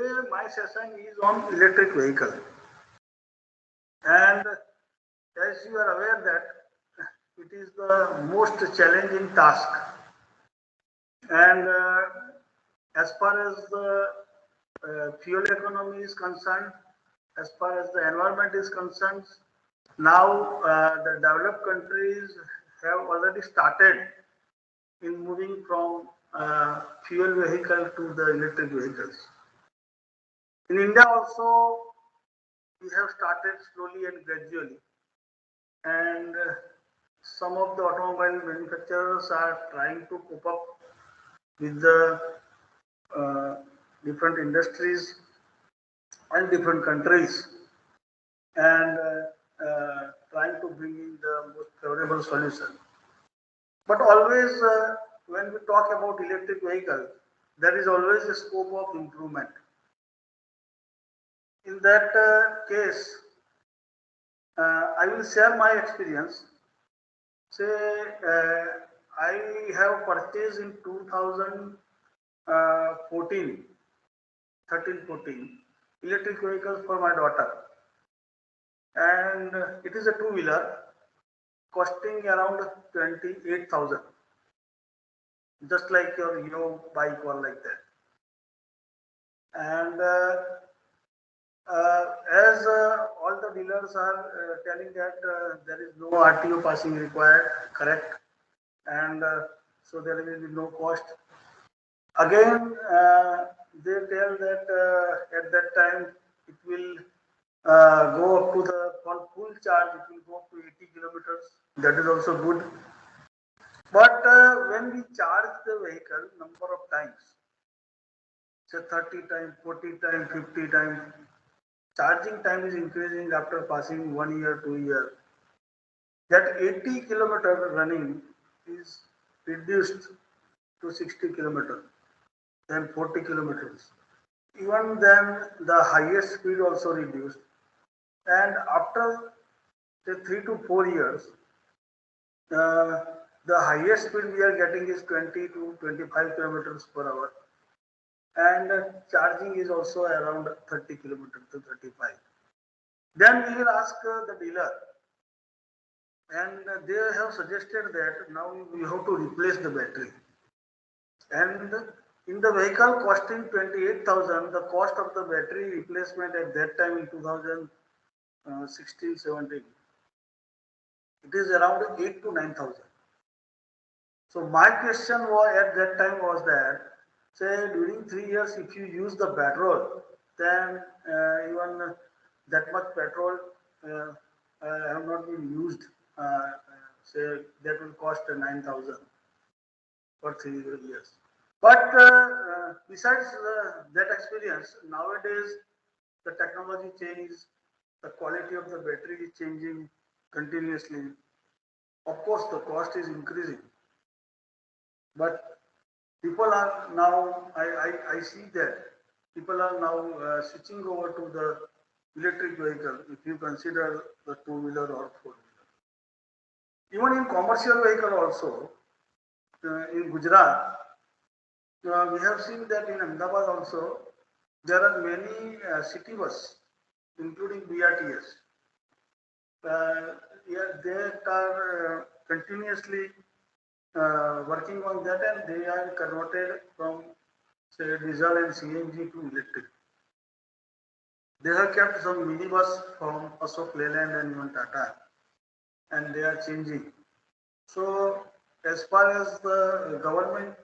Today my session is on electric vehicle, and as you are aware that it is the most challenging task, and as far as the fuel economy is concerned, as far as the environment is concerned, now the developed countries have already started in moving from fuel vehicle to the electric vehicles. In India also, we have started slowly and gradually, and some of the automobile manufacturers are trying to cope up with the uh, different industries and different countries, and trying to bring in the most favorable solution. But always, when we talk about electric vehicle, there is always a scope of improvement. In that case, I will share my experience. Say, I have purchased in 2014, 13, 14 electric vehicles for my daughter, and it is a two-wheeler costing around 28,000, just like your bike or like that. And as all the dealers are telling that there is no RTO passing required, correct, and so there will be no cost. Again, they tell that at that time it will go up to the for full charge, it will go up to 80 kilometers. That is also good. But when we charge the vehicle number of times, say 30 times, 40 times, 50 times, charging time is increasing after passing 1 year, 2 year. That 80 kilometer running is reduced to 60 kilometers, then 40 kilometers. Even then, the highest speed also reduced. And after say 3 to 4 years, uh, the highest speed we are getting is 20 to 25 kilometers per hour, and charging is also around 30 kilometers to 35. Then we will ask the dealer, and they have suggested that now we have to replace the battery. And in the vehicle costing 28,000, the cost of the battery replacement at that time in 2016, 17, it is around 8 to 9,000. So my question was at that time was that, say during 3 years, if you use the petrol, then even that much petrol uh, have not been used. Say that will cost 9,000 for 3 years. But besides that experience, nowadays the technology changes, the quality of the battery is changing continuously. Of course, the cost is increasing, but people are now, I see that people are now switching over to the electric vehicle if you consider the two-wheeler or four-wheeler. Even in commercial vehicle also, in Gujarat, we have seen that in Ahmedabad also, there are many city bus, including BRTS. Yeah, they are continuously working on that, and they are converted from say diesel and CNG to electric. They have kept some minibus from Ashok Leyland and even Tata, and they are changing. So, as far as the government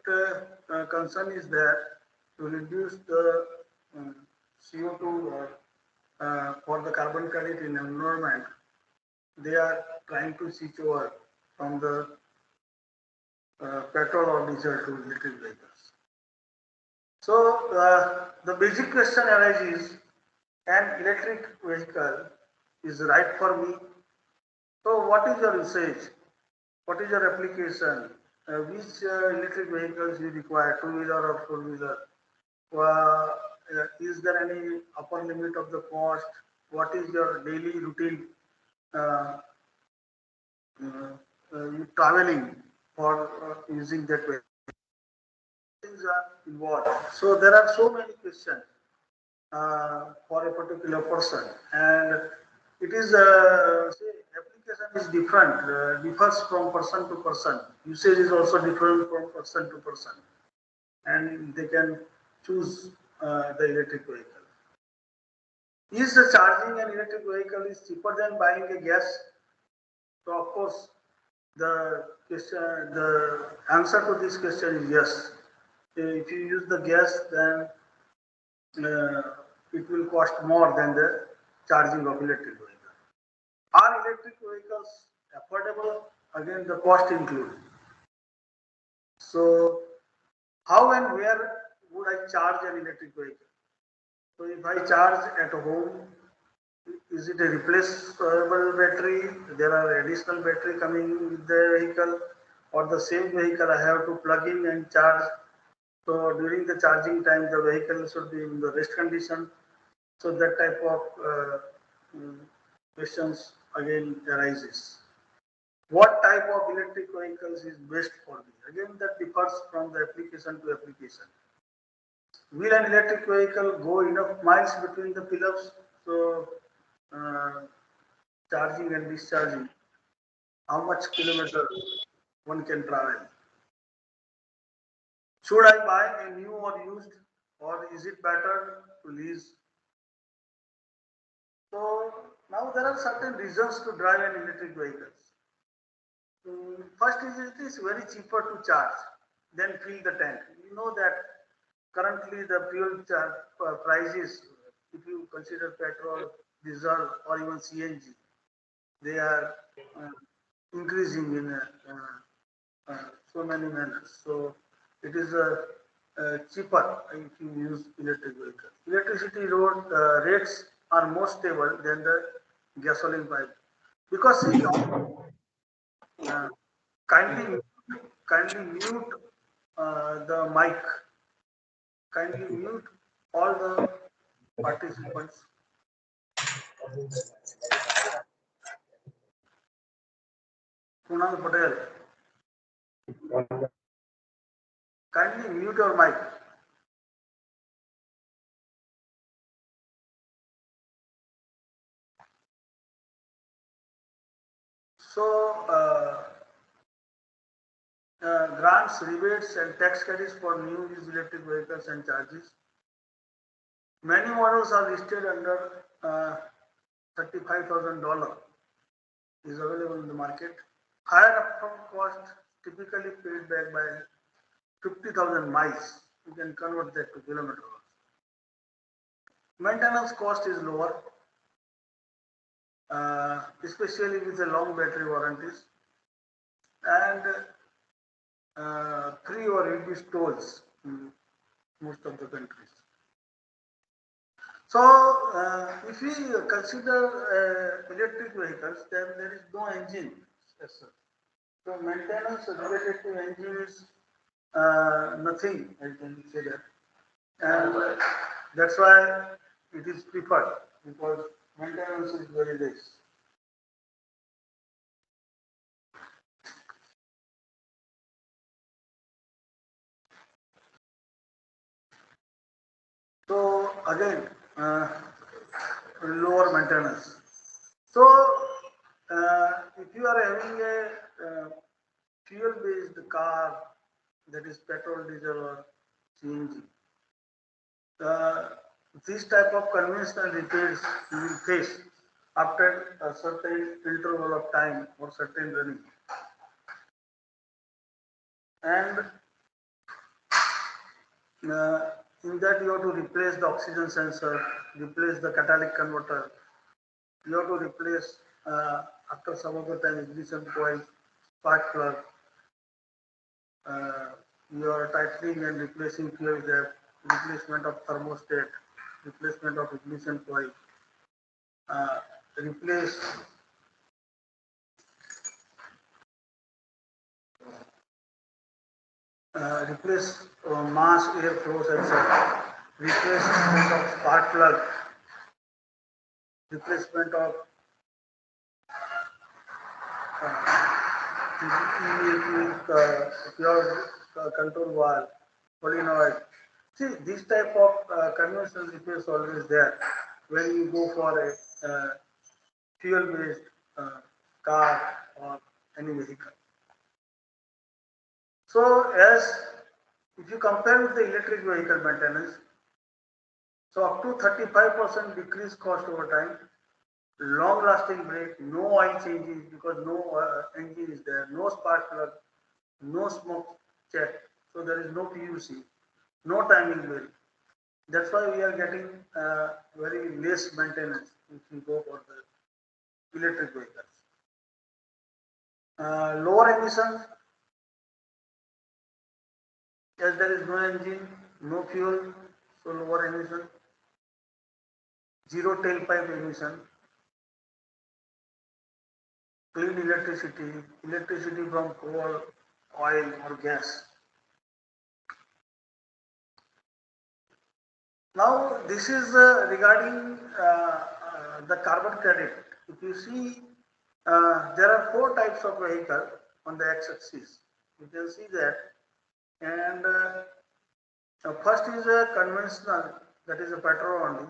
concern is there to reduce the CO2 or for the carbon credit in environment, they are trying to switch over from the petrol or diesel to electric vehicles. So the basic question arises: an electric vehicle is right for me. So what is your usage? What is your application? Which electric vehicles you require, two-wheeler or four-wheeler? Is there any upper limit of the cost? What is your daily routine uh, you traveling for using that vehicle? Things are involved. So there are so many questions. for a particular person, and it is say application is different, differs from person to person. Usage is also different from person to person, and they can choose the electric vehicle. Is the charging an electric vehicle is cheaper than buying a gas? So of course, the answer to this question is yes. If you use the gas, then uh, it will cost more than the charging of electric vehicle. Are electric vehicles affordable? Again, the cost included. So, how and where would I charge an electric vehicle? So, if I charge at home, is it a replaceable battery? There are additional battery coming with the vehicle, or the same vehicle I have to plug in and charge. So during the charging time, the vehicle should be in the rest condition. So that type of mm, questions again arises. What type of electric vehicles is best for me? Again, that differs from the application to application. Will an electric vehicle go enough miles between the pillars? So uh, charging and discharging, how much kilometer one can travel? Should I buy a new or used, or is it better to lease? So now there are certain reasons to drive an electric vehicles. First is it is very cheaper to charge than fill the tank. You know that currently the fuel prices, if you consider petrol, diesel, or even CNG, they are uh, increasing in so many manners. So it is cheaper if you use electric vehicles. Electricity road rates are more stable than the gasoline pipe because see, uh, kindly kindly mute the mic. Kindly mute all the participants. Kunal Patel, kindly mute your mic. So, grants, rebates, and tax credits for new electric vehicles and charges. Many models are listed under $35,000 is available in the market. Higher upfront cost typically paid back by 50,000 miles. You can convert that to kilometers. Maintenance cost is lower, especially with the long battery warranties and free or reduced tolls in most of the countries. So, if we consider electric vehicles, then there is no engine as such. So, maintenance related to engine is nothing, I can say that. And that's why it is preferred because maintenance is very less. So, again, lower maintenance. So, if you are having a fuel-based car, that is petrol, diesel, or CNG, uh, this type of conventional repairs you will face after a certain interval of time or certain running. And in that you have to replace the oxygen sensor, replace the catalytic converter, you have to replace after some of the time ignition coil, spark plug, uh, you are tightening and replacing fuel gap, replacement of thermostat, replacement of ignition coil, uh, replace replace mass airflow sensor, replacement of spark plug, replacement of pure control valve, solenoid. See, this type of conventional repairs always there when you go for a fuel-based car or any vehicle. So, as if you compare with the electric vehicle maintenance, so up to 35% decrease cost over time, long-lasting brake, no oil changes because no engine is there, no spark plug, no smoke check, so there is no PUC, no timing belt. That's why we are getting very less maintenance if we go for the electric vehicles. Lower emissions, as there is no engine, no fuel, so lower emission, zero tailpipe emission, clean electricity, electricity from coal, oil or gas. Now this is regarding the carbon credit. If you see, there are four types of vehicle on the x-axis. You can see that, and first is a conventional, that is a petrol only.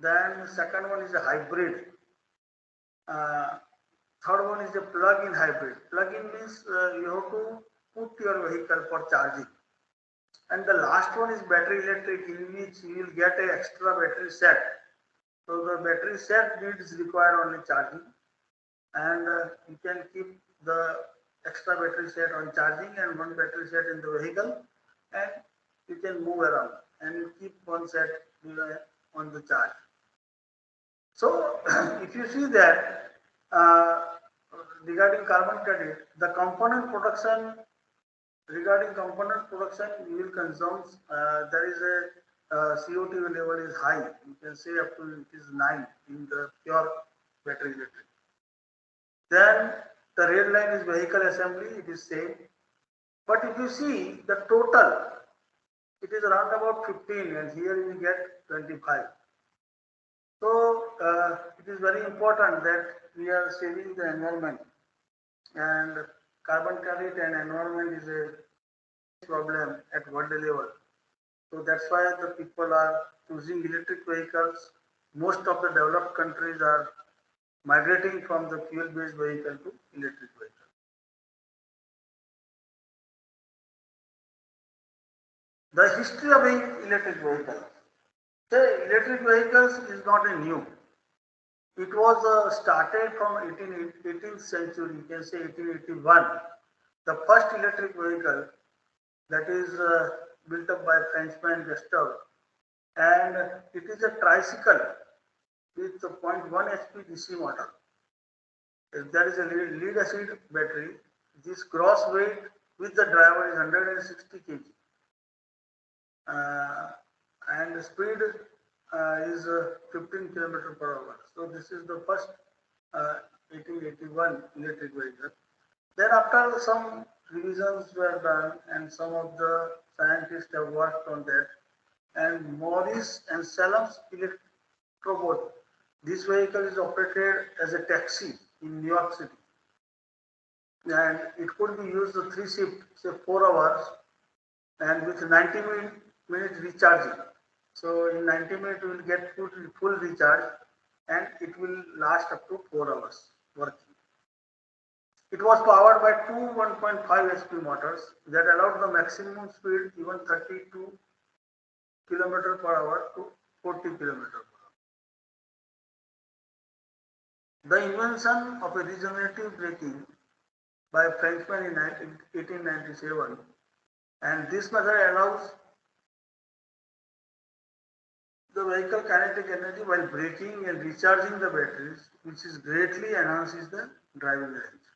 Then second one is a hybrid. Uh, Third one is a plug-in hybrid. Plug-in means you have to put your vehicle for charging. And the last one is battery electric, in which you will get an extra battery set. So the battery set needs require only charging, and you can keep the extra battery set on charging and one battery set in the vehicle, and you can move around and keep one set on the charge. So if you see that regarding carbon credit, the component production, regarding component production, you will consume, there is a CO2 level is high. You can say up to it is 9 in the pure battery electric. Then the red line is vehicle assembly, it is same. But if you see the total, it is around about 15 and here you get 25. So it is very important that we are saving the environment, and carbon credit and environment is a problem at world level. So that's why the people are choosing electric vehicles. Most of the developed countries are migrating from the fuel-based vehicle to electric vehicle. The history of electric vehicles. The electric vehicles is not a new. It was started from 18th century, you can say 1881. The first electric vehicle that is built up by Frenchman Gustave, and it is a tricycle with a 0.1 HP DC motor. If there is a lead acid battery, this gross weight with the driver is 160 kg. And the speed is 15 km per hour. So this is the first 1881 electric vehicle. Then after some revisions were done and some of the scientists have worked on that, and Morris and Salem's Electrobot, this vehicle is operated as a taxi in New York City, and it could be used the 3 shift, say 4 hours, and with 90 minutes recharging. So in 90 minutes you will get full recharge, and it will last up to 4 hours working. It was powered by two 1.5 HP motors that allowed the maximum speed even 32 km per hour to 40 km per hour. The invention of a regenerative braking by a Frenchman in 1897, and this method allows the vehicle kinetic energy while braking and recharging the batteries, which is greatly enhances the driving range.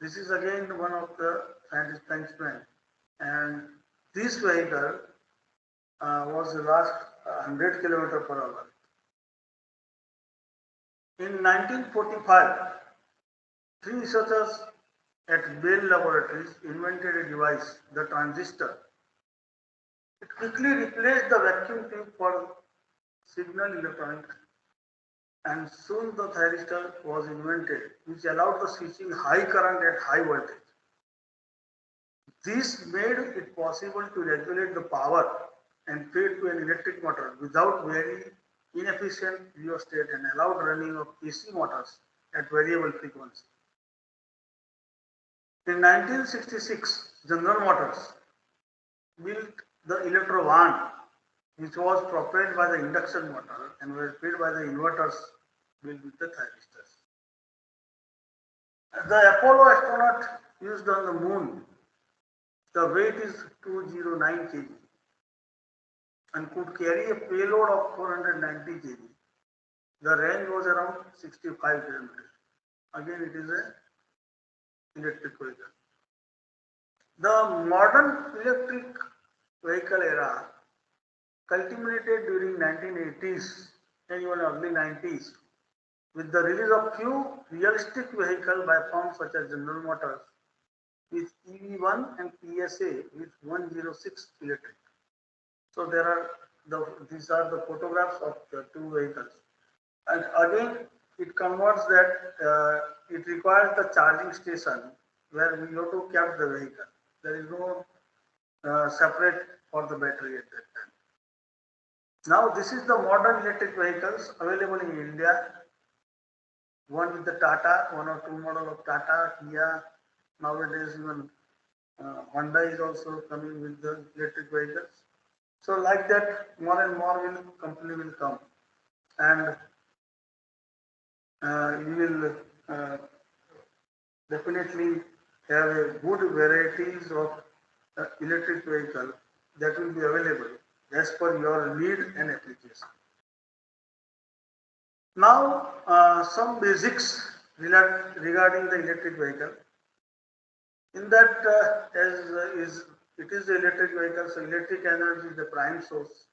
This is again one of the scientist Frenchman, and this vehicle was last 100 km per hour. In 1945, three researchers at Bell Laboratories invented a device, the transistor. It quickly replaced the vacuum tube for signal electronics, and soon the thyristor was invented, which allowed the switching high current at high voltage. This made it possible to regulate the power and feed to an electric motor without very inefficient rheostat and allowed running of AC motors at variable frequency. In 1966, General Motors built the Electro 1, which was propelled by the induction motor and was fed by the inverters built with the thyristors. The Apollo astronaut used on the moon, the weight is 209 kg and could carry a payload of 490 kg. The range was around 65 km. Again, it is a electric vehicle. The modern electric vehicle era culminated during 1980s and even early 90s with the release of few realistic vehicles by firms such as General Motors with EV1 and PSA with 106 electric. So these are the photographs of the two vehicles. And again, it converts that it requires the charging station where we have to cap the vehicle. There is no separate for the battery at that time. Now this is the modern electric vehicles available in India. One with the Tata, one or two model of Tata, Kia. Nowadays even Honda is also coming with the electric vehicles. So like that, more and more company will come, and you will definitely have a good varieties of electric vehicle that will be available as per your need and application. Now, some basics regarding the electric vehicle. In that, it is the electric vehicle, so electric energy is the prime source.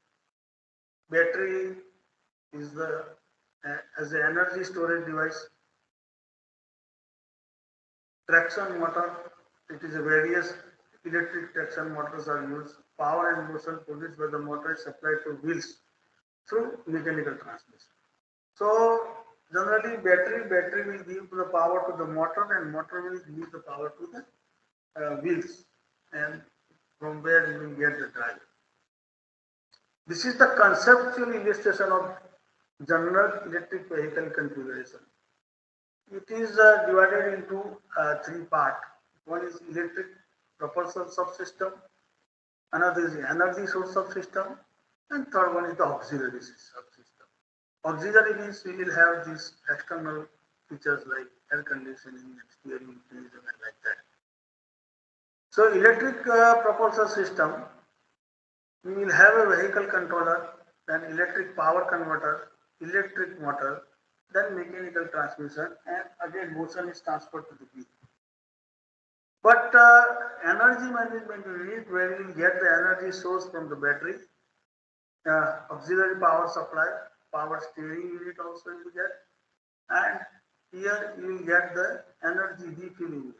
Battery is the as an energy storage device. Traction motor, it is a various electric traction motors are used. Power and motion produced by the motor is supplied to wheels through mechanical transmission. So generally battery will give the power to the motor and motor will give the power to the wheels, and from where you will get the drive. This is the conceptual illustration of general electric vehicle configuration. It is divided into three parts. One is electric propulsion subsystem, another is the energy source subsystem, and third one is the auxiliary subsystem. Auxiliary means we will have these external features like air conditioning, steering, mechanism, and like that. So electric propulsion system, we will have a vehicle controller, then electric power converter, electric motor, then mechanical transmission, and again motion is transferred to the wheel. But energy management unit, where we will get the energy source from the battery, auxiliary power supply, power steering unit also you will get, and here you will get the energy refilling unit.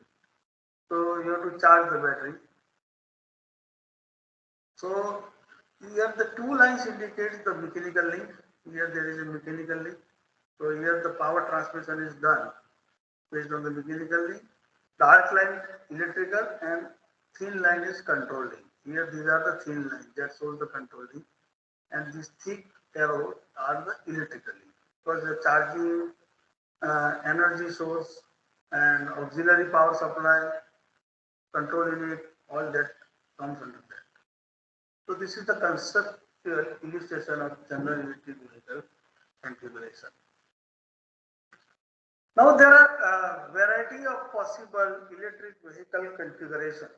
So you have to charge the battery. So here the two lines indicates the mechanical link. Here there is a mechanical link. So here the power transmission is done based on the mechanical link. Dark line electrical and thin line is control link. Here these are the thin lines that shows the control link, and these thick arrows are the electrical link. Because the charging, energy source, and auxiliary power supply, control unit, all that comes under that. So this is the conceptual illustration of general electric vehicle configuration. Now there are a variety of possible electric vehicle configuration.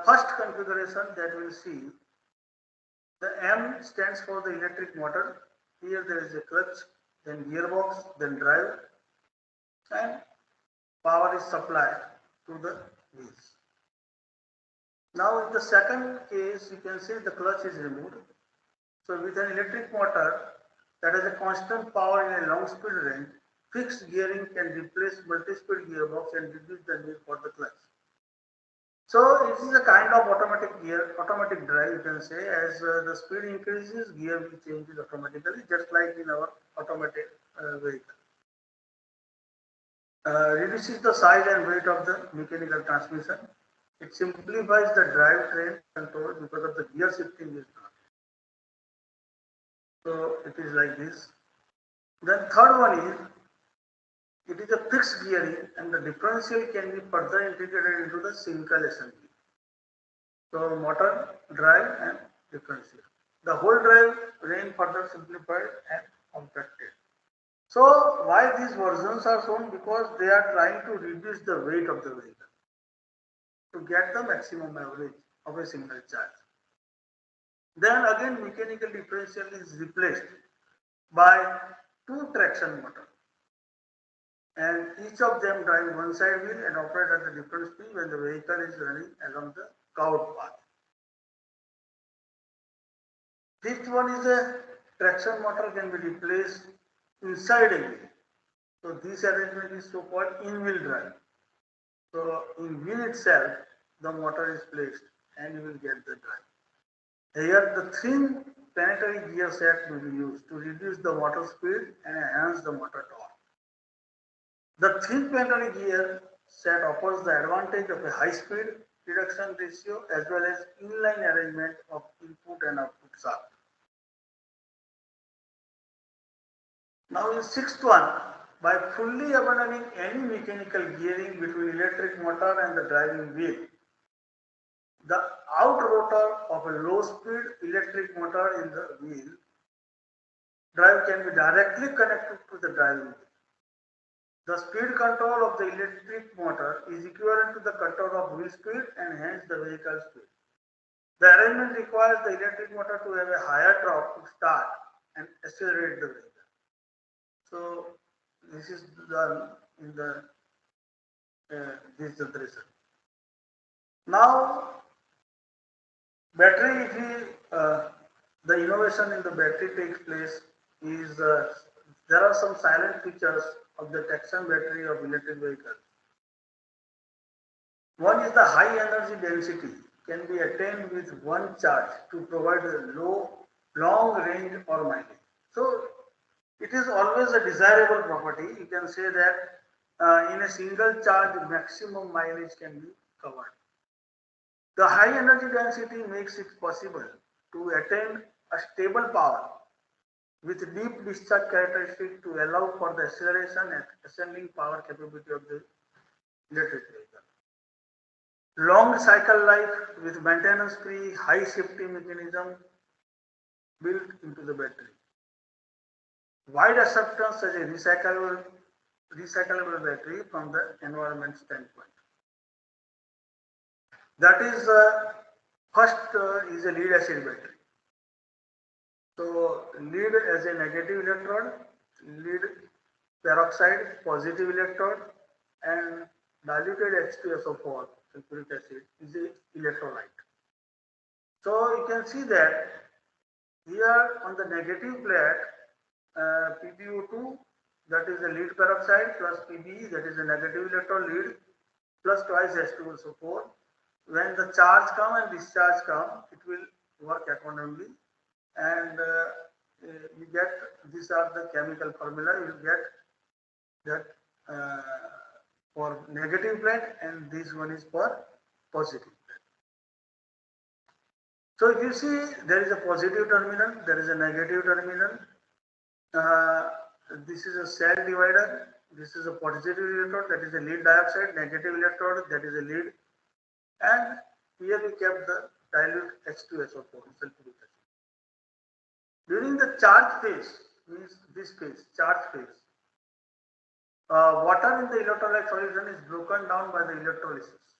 First configuration that we'll see, the M stands for the electric motor. Here there is a clutch, then gearbox, then drive, and power is supplied to the wheels. Now in the second case, you can see the clutch is removed. So with an electric motor that has a constant power in a long speed range, fixed gearing can replace multi-speed gearbox and reduce the need for the clutch. So it is a kind of automatic drive, you can say. As the speed increases, gear will change automatically, just like in our automatic vehicle. Reduces the size and weight of the mechanical transmission. It simplifies the drivetrain control because of the gear shifting is not. So it is like this. Then third one is it is a fixed gearing and the differential can be further integrated into the single assembly. So motor, drive and differential. The whole drive range further simplified and compacted. So why these versions are shown? Because they are trying to reduce the weight of the vehicle to get the maximum average of a single charge. Then again mechanical differential is replaced by two traction motors and each of them drive one side wheel and operate at a different speed when the vehicle is running along the curved path. Fifth one is a traction motor can be replaced inside a wheel. So this arrangement is so-called in-wheel drive. So in wheel itself, the motor is placed and you will get the drive. Here the thin planetary gear set will be used to reduce the motor speed and enhance the motor torque. The thin planetary gear set offers the advantage of a high speed reduction ratio as well as inline arrangement of input and output shaft. Now in sixth one, by fully abandoning any mechanical gearing between electric motor and the driving wheel, the out rotor of a low speed electric motor in the wheel drive can be directly connected to the driving wheel. The speed control of the electric motor is equivalent to the control of wheel speed and hence the vehicle speed. The arrangement requires the electric motor to have a higher torque to start and accelerate the vehicle. So this is done in the this generation. Now battery, if the innovation in the battery takes place is there are some silent features of the traction battery of electric vehicles. One is the high energy density can be attained with one charge to provide a long range or mileage. So it is always a desirable property. You can say that in a single charge, maximum mileage can be covered. The high energy density makes it possible to attain a stable power with deep discharge characteristic to allow for the acceleration and ascending power capability of the electric vehicle. Long cycle life with maintenance-free high safety mechanism built into the battery. Wide acceptance as a recyclable battery from the environment standpoint. That is first is a lead acid battery. So lead as a negative electrode, lead peroxide positive electrode, and diluted H2SO4 sulfuric acid is a electrolyte. So you can see that here on the negative plate PbO2 that is a lead peroxide plus Pbe that is a negative electron lead plus twice H2SO4. When the charge come and discharge come, it will work accordingly and you get these are the chemical formula you get that for negative plate and this one is for positive plate. So if you see there is a positive terminal, there is a negative terminal. This is a cell divider. This is a positive electrode, that is a lead dioxide, negative electrode, that is a lead, and here we kept the dilute H2SO4 sulfuric acid. During the charge phase, means this phase, charge phase, water in the electrolyte solution is broken down by the electrolysis.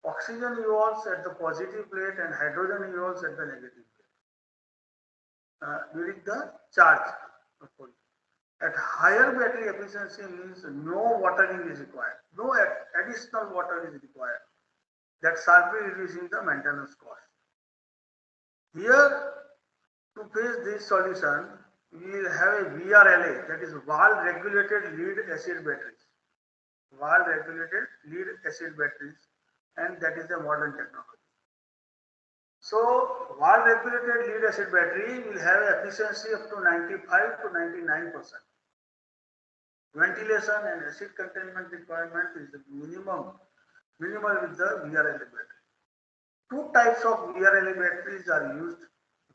Oxygen evolves at the positive plate and hydrogen evolves at the negative plate during the charge. At higher battery efficiency means no watering is required, no additional water is required. That sharply reducing the maintenance cost. Here, to face this solution, we will have a VRLA, that is valve regulated lead acid batteries. Valve regulated lead acid batteries, and that is a modern technology. So, valve regulated lead acid battery will have efficiency up to 95 to 99%. Ventilation and acid containment requirement is the minimum minimal with the VRLA battery. Two types of VRLA batteries are used.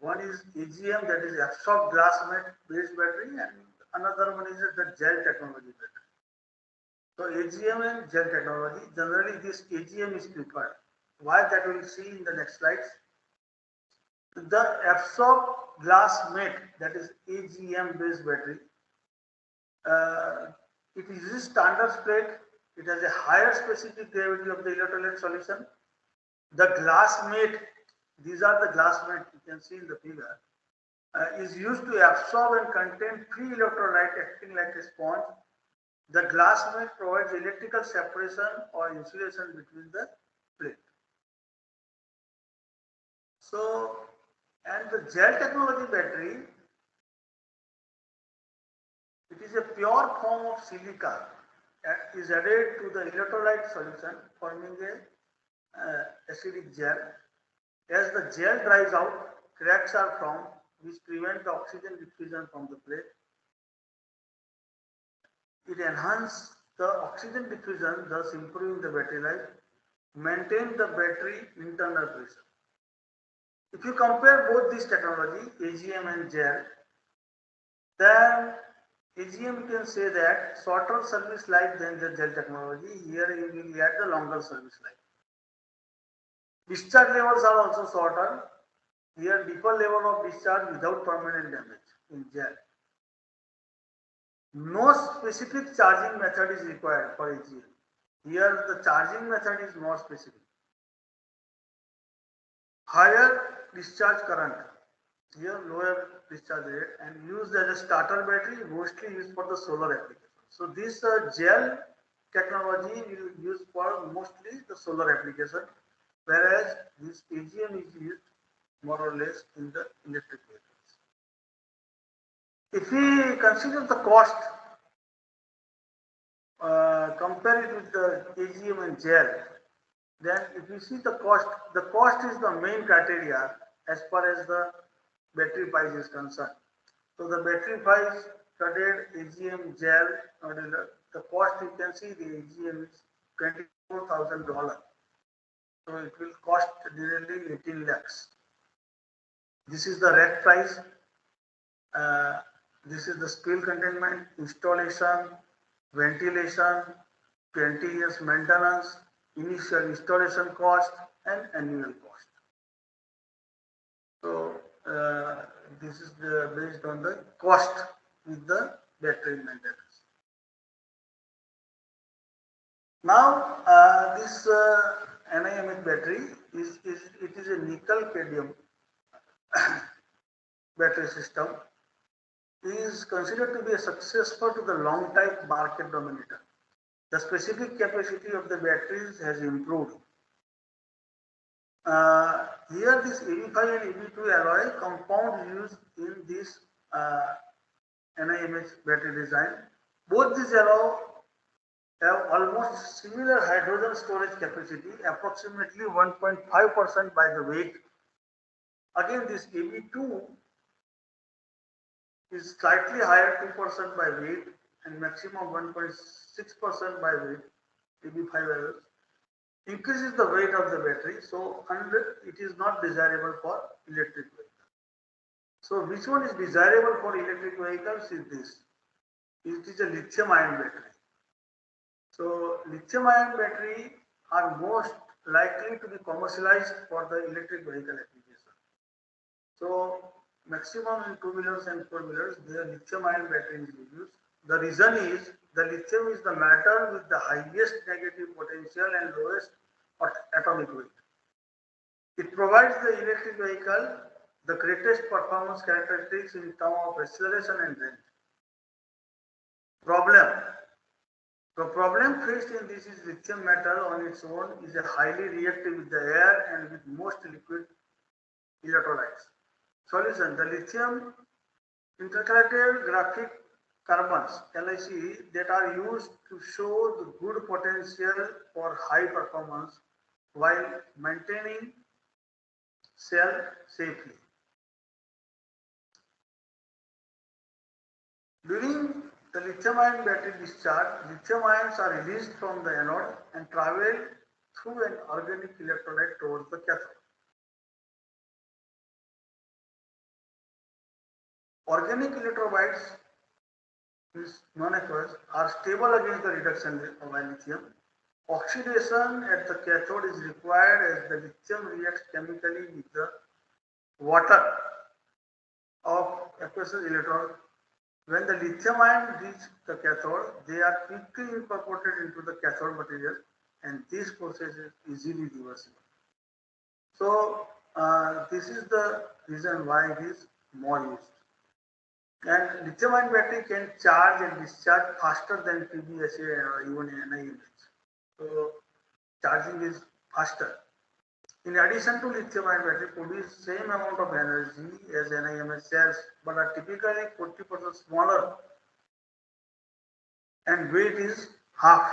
One is AGM, that is absorbed glass mat based battery, and another one is the gel technology battery. So AGM and gel technology, generally this AGM is preferred. Why, that we will see in the next slides. The absorbed glass mat, that is AGM based battery, it uses standard plate. It has a higher specific gravity of the electrolyte solution. The glass mat, these are the glass mat you can see in the figure, is used to absorb and contain free electrolyte acting like a sponge. The glass mat provides electrical separation or insulation between the plate. So, and the gel technology battery, it is a pure form of silica that is added to the electrolyte solution, forming a acidic gel. As the gel dries out, cracks are formed which prevent the oxygen diffusion from the plate. It enhances the oxygen diffusion, thus improving the battery life, maintain the battery internal pressure. If you compare both this technology, AGM and gel, then AGM, you can say that shorter service life than the gel technology. Here you will get the longer service life. Discharge levels are also shorter. Here deeper level of discharge without permanent damage in gel. No specific charging method is required for AGM. Here the charging method is more specific. Higher discharge current. Here lower discharge rate and used as a starter battery, mostly used for the solar application. So this gel technology will use for mostly the solar application, whereas this AGM is used more or less in the electric vehicles. If we consider the cost, compare it with the AGM and gel, then if you see the cost is the main criteria as far as the battery price is concerned. So the battery price, studded AGM gel, the cost you can see the AGM is $24,000. So it will cost nearly 18 lakhs. This is the rack price. This is the spill containment, installation, ventilation, 20 years maintenance, initial installation cost, and annual cost. So this is based on the cost with the battery maintenance. Now this NIMH battery is a nickel cadmium battery system. It is considered to be a successful to the long type market dominator. The specific capacity of the batteries has improved. Here this AB5 and AB2 alloy compound used in this NIMH battery design. Both these alloy have almost similar hydrogen storage capacity, approximately 1.5% by the weight. Again, this AB2 is slightly higher, 2% by weight, and maximum 1.6% by weight. AB5 increases the weight of the battery, so it is not desirable for electric vehicles. So which one is desirable for electric vehicles is this. It is a lithium-ion battery. So lithium-ion battery are most likely to be commercialized for the electric vehicle application. So maximum in two-wheelers and four-wheelers, the lithium-ion battery is used. The reason is the lithium is the matter with the highest negative potential and lowest atomic weight. It provides the electric vehicle the greatest performance characteristics in terms of acceleration and range. The problem faced in this is lithium metal on its own is a highly reactive with the air and with most liquid electrolytes. Solution: the lithium intercalated graphic carbons LIC that are used to show the good potential for high performance while maintaining cell safely. During the lithium-ion battery discharge, lithium ions are released from the anode and travel through an organic electrolyte towards the cathode. Organic electrolytes is known as are stable against the reduction of lithium. Oxidation at the cathode is required as the lithium reacts chemically with the water of aqueous electrode. When the lithium ion reach the cathode, they are quickly incorporated into the cathode material, and this process is easily reversible. So this is the reason why it is more used. And lithium-ion battery can charge and discharge faster than PVSA or even NIMH. So charging is faster. In addition to lithium-ion battery produce same amount of energy as NIMH cells, but are typically 40% smaller, and weight is half.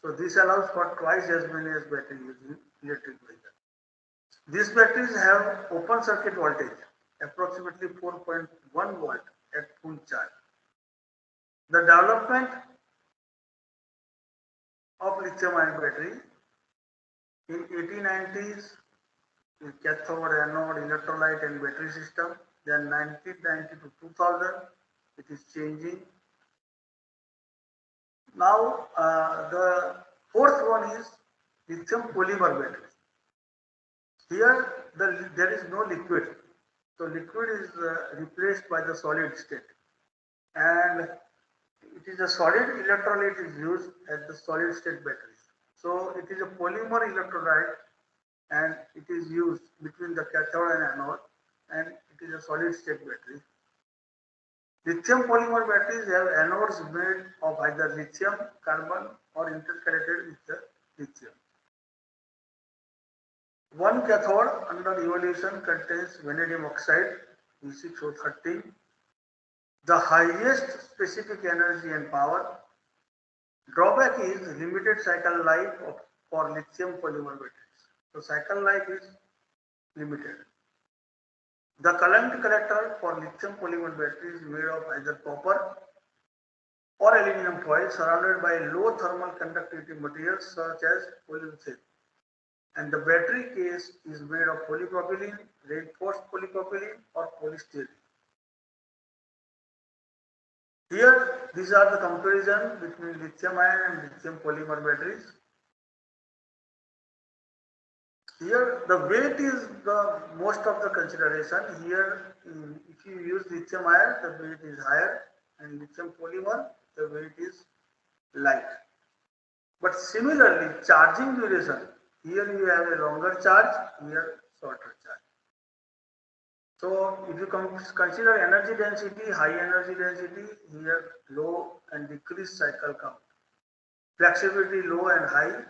So this allows for twice as many as battery using electric vehicle. These batteries have open circuit voltage, approximately 4.1 volt at full charge. The development of lithium-ion battery in 1890s in cathode, anode, electrolyte and battery system. Then 1990 to 2000, it is changing. Now the fourth one is lithium polymer battery. Here there is no liquid. So liquid is replaced by the solid state, and it is a solid electrolyte is used at the solid state batteries. So it is a polymer electrolyte, and it is used between the cathode and anode, and it is a solid state battery. Lithium polymer batteries have anodes made of either lithium, carbon, or intercalated with the lithium. One cathode under evolution contains vanadium oxide, V6O13, the highest specific energy and power. Drawback is limited cycle life for lithium polymer batteries. So cycle life is limited. The current collector for lithium polymer battery is made of either copper or aluminum foil surrounded by low thermal conductivity materials such as polyurethane. And the battery case is made of polypropylene, reinforced polypropylene or polystyrene. Here, these are the comparison between lithium ion and lithium polymer batteries. Here, the weight is the most of the consideration. Here, if you use lithium ion, the weight is higher, and lithium polymer, the weight is light. But similarly, charging duration, here you have a longer charge, here shorter charge. So if you consider energy density, high energy density, here low and decreased cycle count. Flexibility low and high.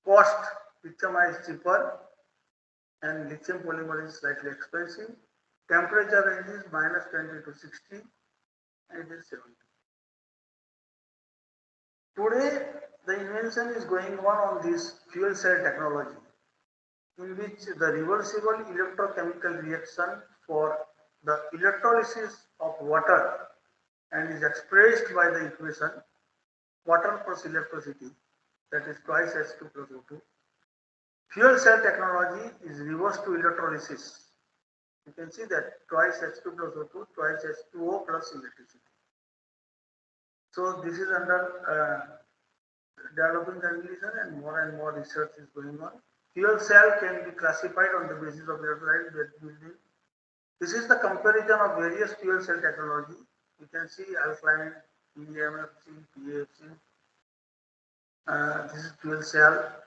Cost, lithium is cheaper and lithium polymer is slightly expensive. Temperature range is -20 to 60 and it is 70. Today, the invention is going on this fuel cell technology, in which the reversible electrochemical reaction for the electrolysis of water and is expressed by the equation water plus electricity, that is twice H2 plus O2. Fuel cell technology is reverse to electrolysis. You can see that twice H2 plus O2, twice H2O plus electricity. So this is under developing condition and more research is going on. Fuel cell can be classified on the basis of electrolyte building. This is the comparison of various fuel cell technology. You can see alkaline, PMFC, PAFC. This is fuel cell,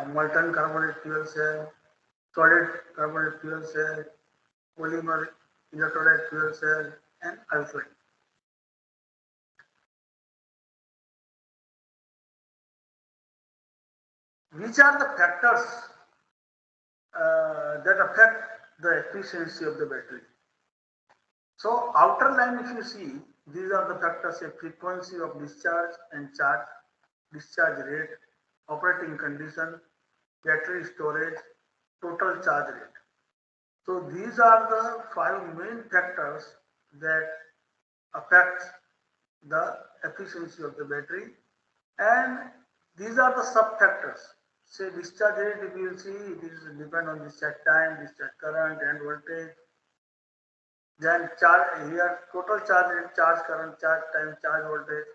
molten carbonate fuel cell, solid carbonate fuel cell, polymer electrolyte fuel cell, and alkaline. Which are the factors that affect the efficiency of the battery? So outer line, if you see, these are the factors: a frequency of discharge and charge, discharge rate, operating condition, battery storage, total charge rate. So these are the 5 main factors that affect the efficiency of the battery, and these are the sub factors. say discharge rate, if you will see, it is depend on discharge time, discharge current, and voltage. Then charge here, total charge rate, charge current, charge time, charge voltage.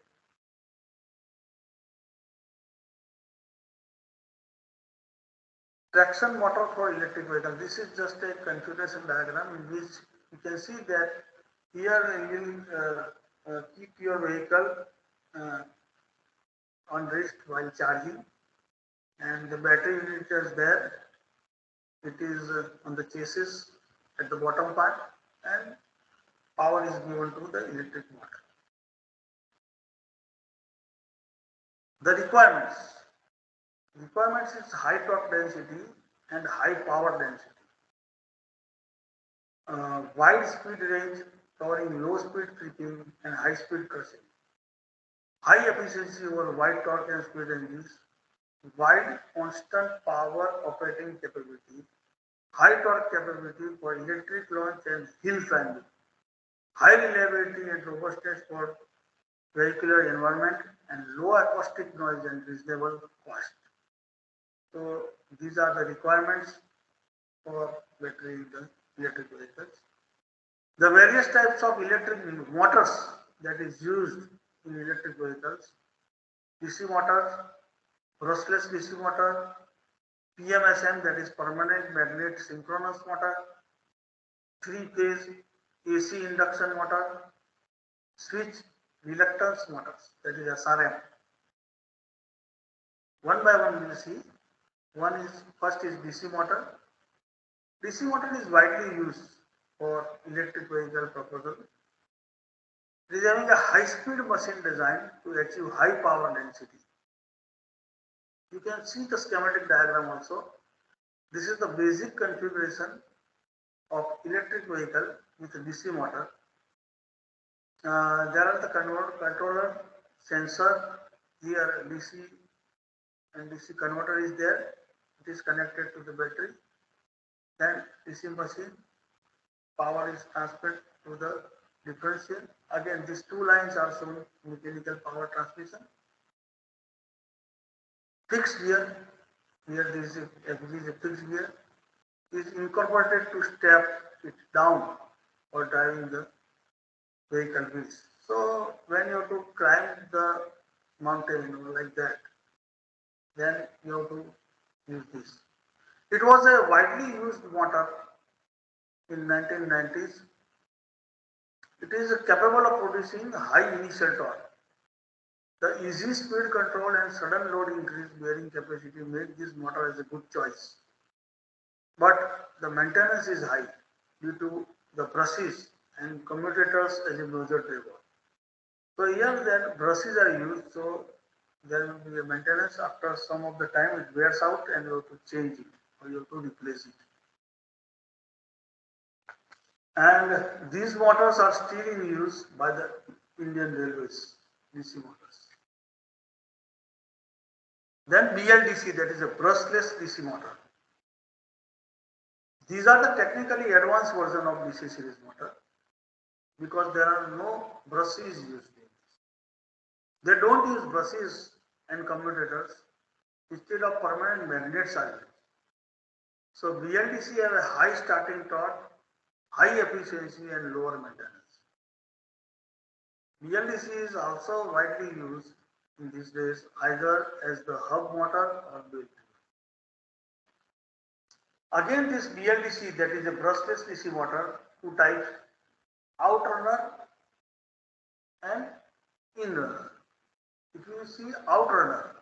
Traction motor for electric vehicle. This is just a configuration diagram in which you can see that here you will keep your vehicle uh, on rest while charging, and the battery unit is there. It is on the chassis at the bottom part, and power is given to the electric motor. The requirements is high torque density and high power density. Wide speed range covering low speed creeping and high speed crushing. High efficiency over wide torque and speed ranges. Wide constant power operating capability. High torque capability for electric launch and hill climbing. High reliability and robustness for vehicular environment and low acoustic noise and reasonable cost. So these are the requirements for battery in the electric vehicles. The various types of electric motors that is used in electric vehicles: DC motor, brushless DC motor, PMSM, that is permanent magnet synchronous motor, three-phase AC induction motor, switch reluctance motors, that is SRM. One by one we will see. First is DC motor. DC motor is widely used for electric vehicle purposes. It is having a high-speed machine design to achieve high power density. You can see the schematic diagram also. This is the basic configuration of electric vehicle with a DC motor. There are the controller, sensor, here DC and DC converter is there. It is connected to the battery. Then DC machine, power is transferred to the differential. Again, these two lines are shown mechanical power transmission. Fixed gear, here this is a fixed gear, is incorporated to step it down or driving the vehicle wheels. So when you have to climb the mountain, like that, then you have to use this. It was a widely used motor in 1990s. It is capable of producing high initial torque. The easy speed control and sudden load increase bearing capacity make this motor as a good choice. But the maintenance is high due to the brushes and commutators as a major trigger. So here then brushes are used, so there will be a maintenance. After some of the time it wears out and you have to change it or you have to replace it. And these motors are still in use by the Indian Railways, DC motors. Then BLDC, that is a brushless DC motor. These are the technically advanced version of DC series motor because there are no brushes used in this. They don't use brushes and commutators. Instead of permanent magnets are used. So BLDC have a high starting torque, high efficiency and lower maintenance. BLDC is also widely used in these days either as the hub motor or built. Again, this BLDC, that is a brushless DC motor, two types: outrunner and inrunner. If you see outrunner,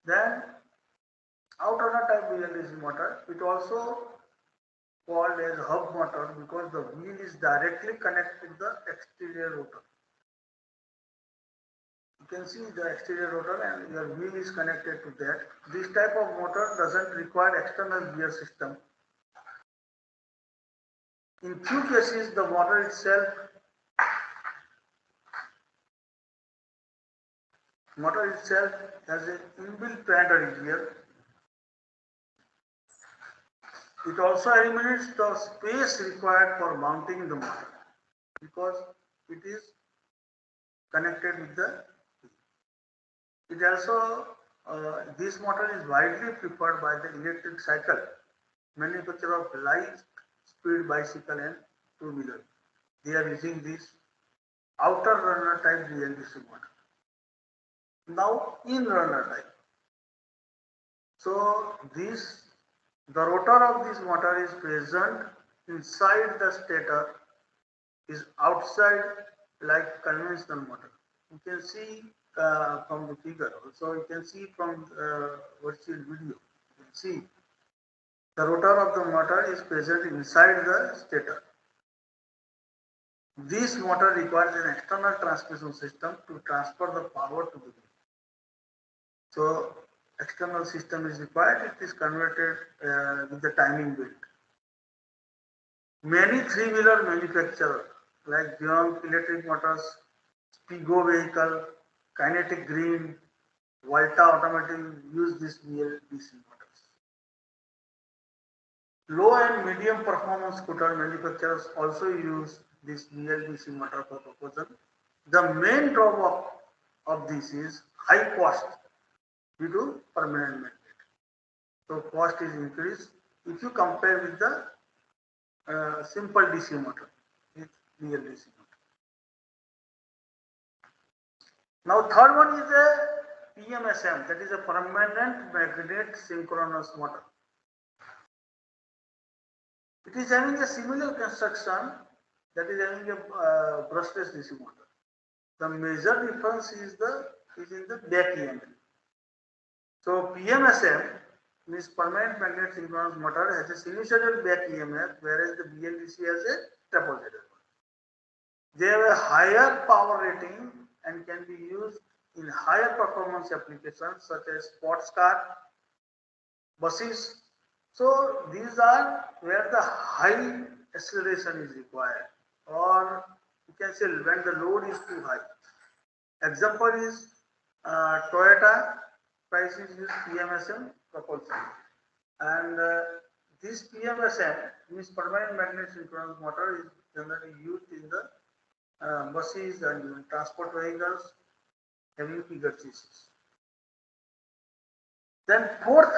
then outrunner type BLDC motor, it also called as hub motor because the wheel is directly connected to the exterior rotor. You can see the exterior rotor and your wheel is connected to that. This type of motor doesn't require external gear system. In few cases, the motor itself has an inbuilt planetary gear. It also eliminates the space required for mounting the motor because it is connected with the. It also this motor is widely preferred by the electric cycle manufacturer of light speed bicycle and two-wheeler. They are using this outer runner type BLDC motor. Now in runner type. So the rotor of this motor is present inside the stator, is outside like conventional motor. You can see from the figure. Also, you can see from virtual video. You can see the rotor of the motor is present inside the stator. This motor requires an external transmission system to transfer the power to the wheel. So external system is required. It is converted with the timing belt. Many three-wheeler manufacturers like Beyond Electric Motors, Spigo Vehicle, Kinetic Green, Volta Automotive use this BLDC motors. Low and medium performance scooter manufacturers also use this BLDC motor for propulsion. The main drawback of this is high cost due to permanent magnet. So cost is increased if you compare with the simple DC motor with BLDC motor. Now third one is a PMSM, that is a permanent magnet synchronous motor. It is having a similar construction, that is having a brushless DC motor. The major difference is in the back EMF. So PMSM means permanent magnet synchronous motor has a sinusoidal back EMF, whereas the BLDC has a trapezoidal one. They have a higher power rating and can be used in higher performance applications such as sports car, buses. So these are where the high acceleration is required, or you can say when the load is too high. Example is Toyota prices use PMSM propulsion, and this PMSM means permanent magnet synchronous motor is generally used in the buses and transport vehicles having bigger chassis. Then fourth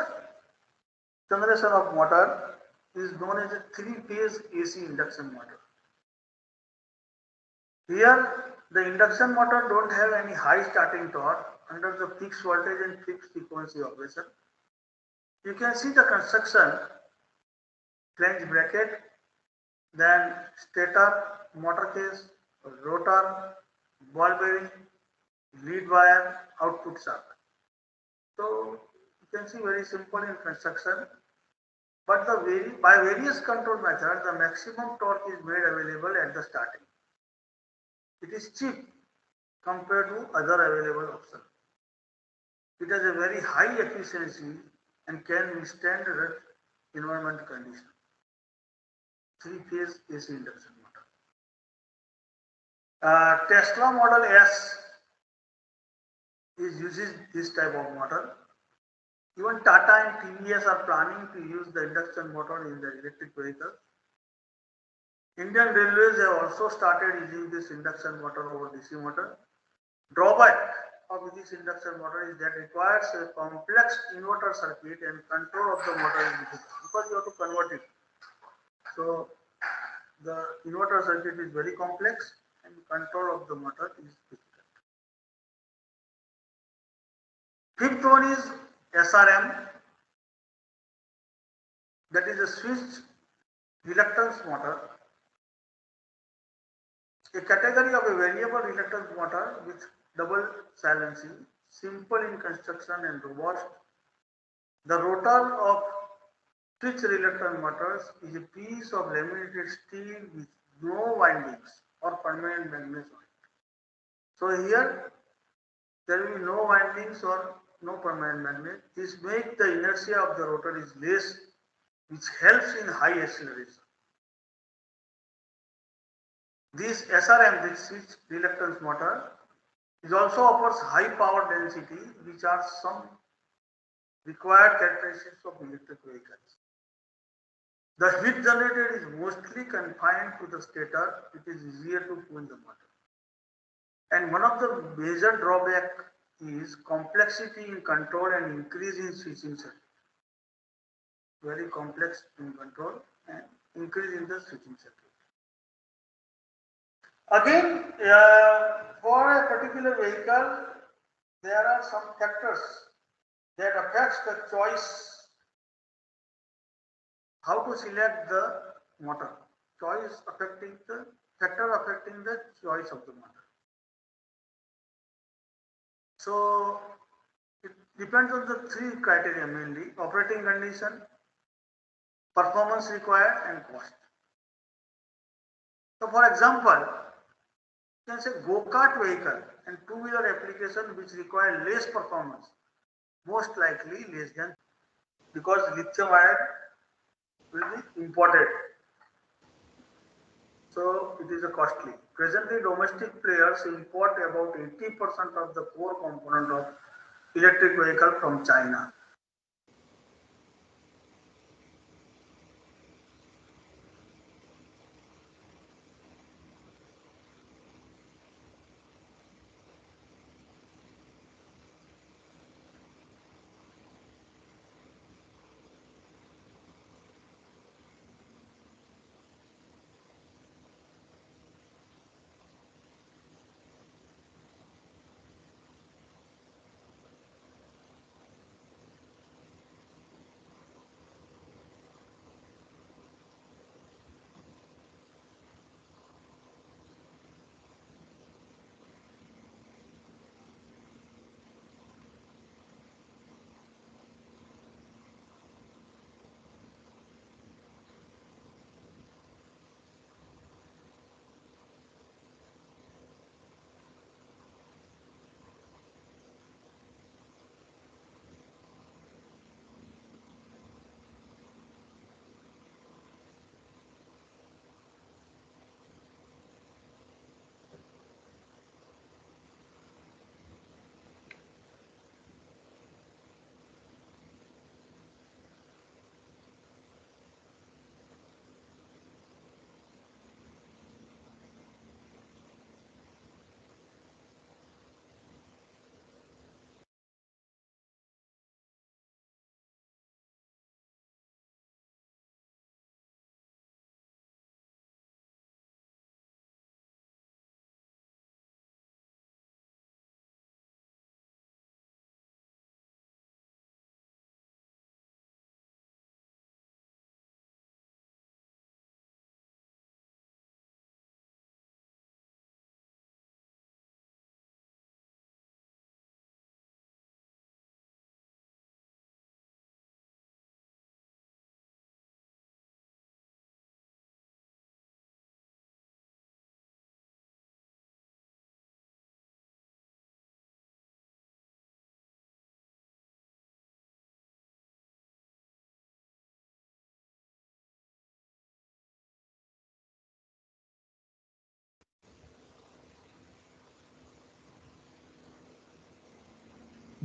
generation of motor is known as a three-phase AC induction motor. Here the induction motor don't have any high starting torque under the fixed voltage and fixed frequency operation. You can see the construction: flange bracket, then stator, motor case, rotor, ball bearing, lead wire, output shaft. So you can see very simple in construction, but by various control methods, the maximum torque is made available at the starting. It is cheap compared to other available options. It has a very high efficiency and can withstand environment conditions. Three-phase AC induction motor. Tesla Model S uses this type of motor. Even Tata and TVS are planning to use the induction motor in the electric vehicles. Indian Railways have also started using this induction motor over DC motor. Drawback of this induction motor is that it requires a complex inverter circuit and control of the motor is difficult because you have to convert it. So the inverter circuit is very complex and control of the motor is difficult. Fifth one is SRM, that is a switched reluctance motor, a category of a variable reluctance motor with double silency, simple in construction and robust. The rotor of switched reluctance motors is a piece of laminated steel with no windings or permanent magnets on it. So here there will be no windings or no permanent magnet. This makes the inertia of the rotor is less, which helps in high acceleration. This SRM, this switched reluctance motor, it also offers high power density, which are some required characteristics of electric vehicles. The heat generated is mostly confined to the stator. It is easier to cool the motor. And one of the major drawbacks is complexity in control and increase in switching circuit. Very complex in control and increase in the switching circuit. Again, for a particular vehicle, there are some factors that affects the choice, how to select the motor. Choice affecting the factor affecting the choice of the motor. So it depends on the three criteria mainly: operating condition, performance required, and cost. So for example, you can say go-kart vehicle and two-wheeler application which require less performance, most likely less than, because lithium ion will be imported. So it is a costly. Presently, domestic players import about 80% of the core component of electric vehicle from China.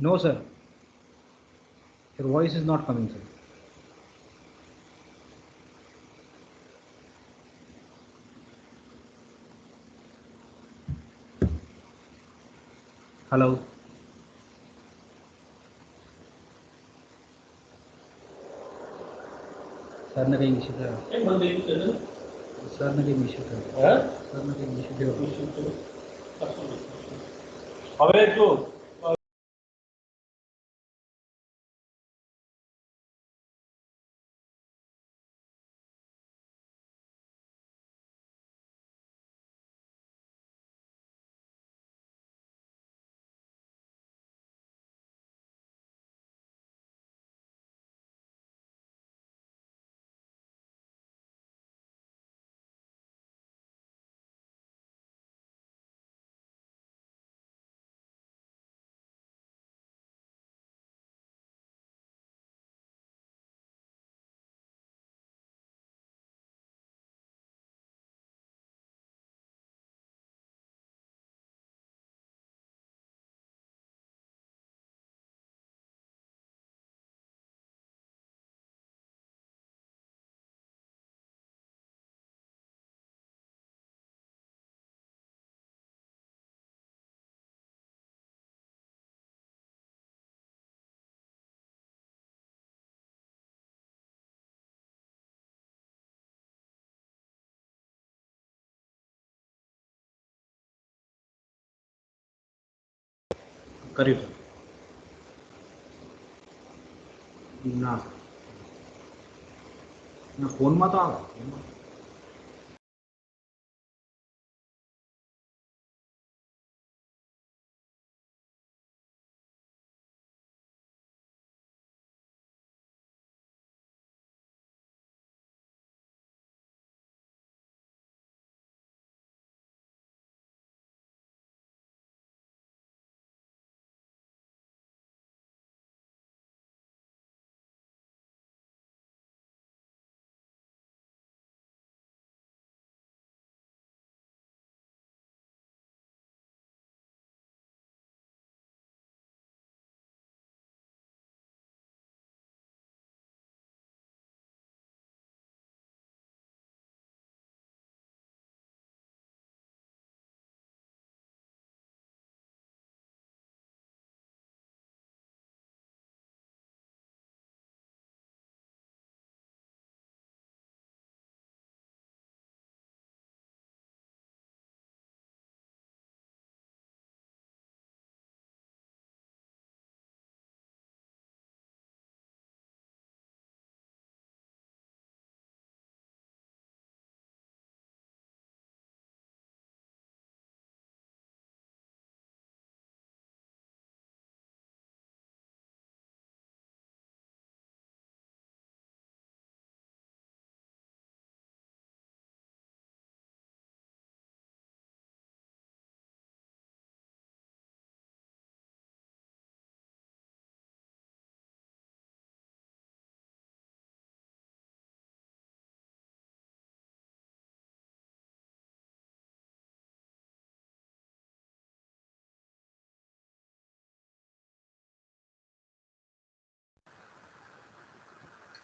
No, sir. Your voice is not coming, sir. Hello. Sir ने कहीं issue था sir ने कहीं issue था sir ने कहीं issue था હવે જો કર્યું ના ના ફોનમાં તો આવે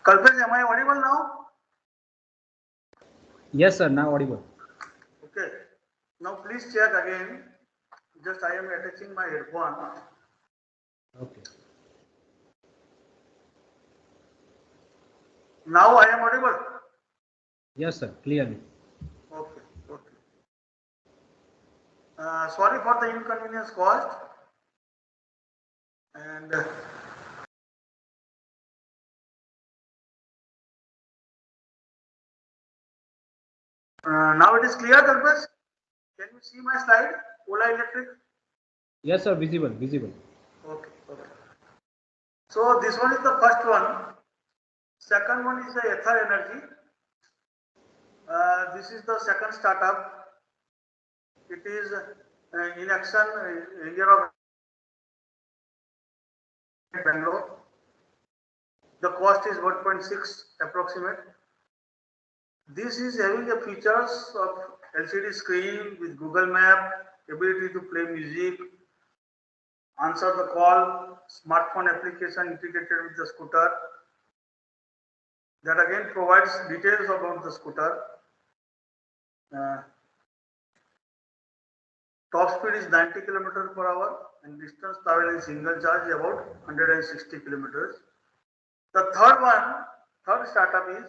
Kalpesh, am I audible now? Yes, sir. Now audible. Okay. Now please check again. Just I am attaching my headphone. Okay. Now I am audible. Yes, sir. Clearly. Okay. Okay. Sorry for the inconvenience caused. And now it is clear, Kalpesh. Can you see my slide? Ola Electric. Yes, sir. Visible. Visible. Okay. Okay. So this one is the first one. Second one is the Ether Energy. This is the second startup. It is in action year of Bangalore. The cost is 1.6 approximate. This is having the features of LCD screen with Google Map, ability to play music, answer the call, smartphone application integrated with the scooter. That again provides details about the scooter. Top speed is 90 km per hour and distance travel in single charge about 160 kilometers. The third startup is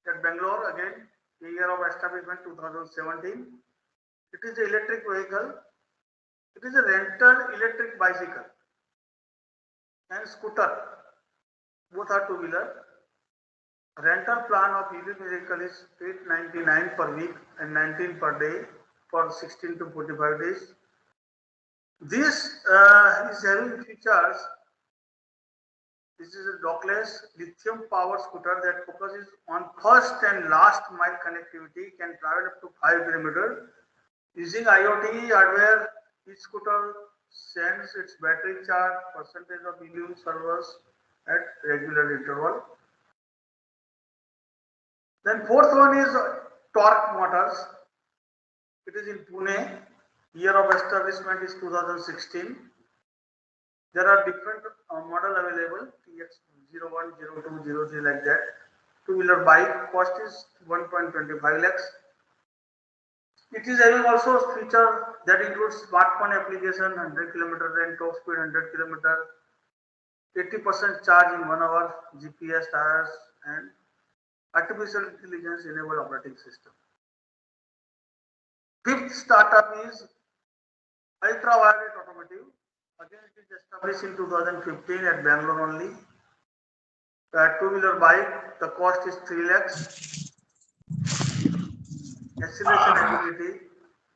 at Bangalore, again, the year of establishment 2017. It is an electric vehicle. It is a rental electric bicycle and scooter. Both are two-wheeler. Rental plan of EV vehicle is 899 per week and 19 per day for 16 to 45 days. This is having features. This is a dockless lithium power scooter that focuses on first and last mile connectivity, can travel up to 5 kilometers. Using IoT hardware, each scooter sends its battery charge percentage of EV servers at regular interval. Then fourth one is Torque Motors. It is in Pune. Year of establishment is 2016. There are different model available, TX01, 02, 03 like that. Two-wheeler bike cost is 1.25 lakhs. It is having also a feature that includes smartphone application, 100 km range, top speed 100 km, 80% charge in 1 hour, GPS, tires, and artificial intelligence enabled operating system. Fifth startup is Ultraviolet Automotive. Again, it is established in 2015 at Bangalore only. Two-wheeler bike, the cost is 3 lakhs. Acceleration ability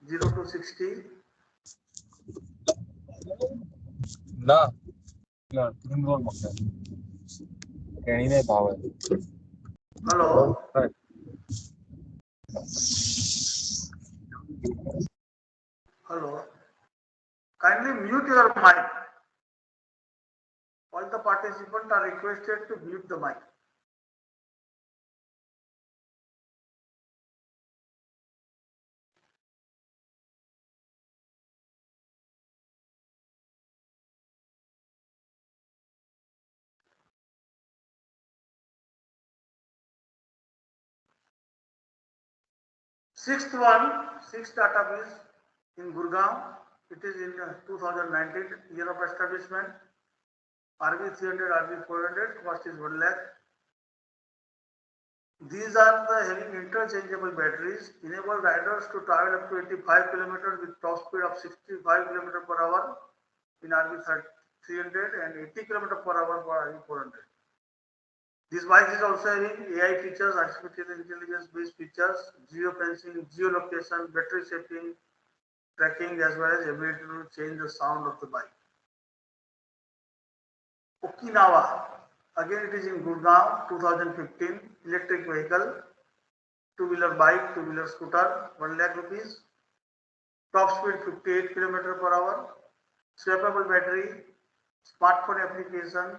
0 to 60. ना तीन role मग केणी नाही भाव आहे. Hello. Hello. Kindly mute your mic. All the participants are requested to mute the mic. Sixth startup is in Gurgaon. It is in 2019 year of establishment. RV 300, RV 400, cost is 1 lakh. These are the having interchangeable batteries, enable riders to travel up to 85 kilometers with top speed of 65 kilometers per hour in RV 300 and 80 kilometers per hour for RV 400. This bike is also having AI features, artificial intelligence based features, geofencing, geolocation, battery safety, tracking, as well as ability to change the sound of the bike. Okinawa, again it is in Gurgaon, 2015, electric vehicle, two-wheeler bike, two-wheeler scooter, 1 lakh rupees, top speed 58 km per hour, swappable battery, smartphone application.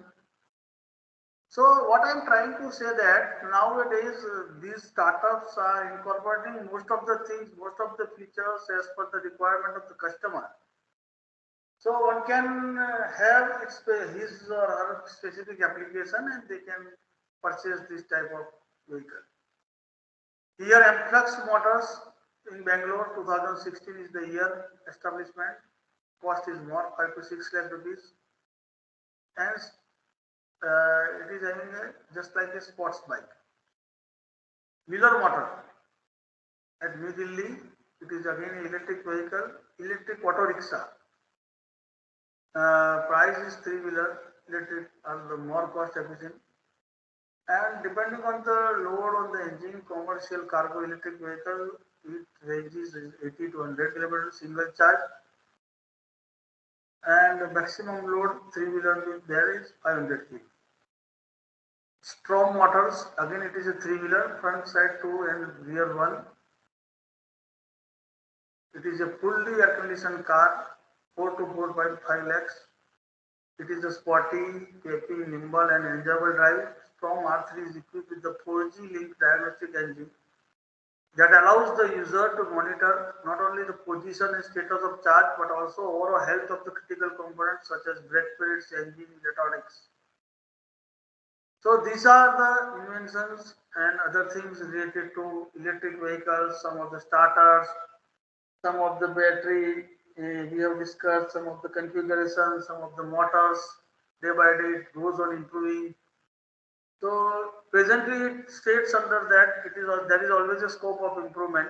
So what I'm trying to say that nowadays these startups are incorporating most of the things, most of the features as per the requirement of the customer. So one can have his or her specific application and they can purchase this type of vehicle. Here Amflux Motors in Bangalore, 2016 is the year establishment. Cost is more, 5 to 6 lakh rupees. Hence, it is having just like a sports bike. Miller Motor at New Delhi, it is again electric vehicle, electric auto rickshaw. Price is three-wheeler, electric are the more cost efficient. And depending on the load on the engine, commercial cargo electric vehicle, it ranges 80 to 100 kilometers single charge. And the maximum load three-wheeler there is 500 kg. Strom Motors, again it is a three-wheeler, front side 2 and rear 1. It is a fully air-conditioned car, 4 to 4.5 lakhs. It is a sporty, capable, nimble and enjoyable drive. Strom R3 is equipped with the 4G linked diagnostic engine that allows the user to monitor not only the position and status of charge but also overall health of the critical components such as brake pads, engine, electronics. So these are the inventions and other things related to electric vehicles, some of the starters, some of the battery, we have discussed some of the configurations, some of the motors, day by day it goes on improving. So presently it states under that there is always a scope of improvement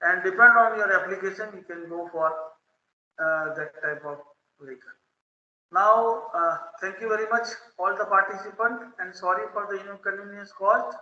and depend on your application you can go for that type of vehicle. Now, thank you very much all the participants and sorry for the inconvenience caused.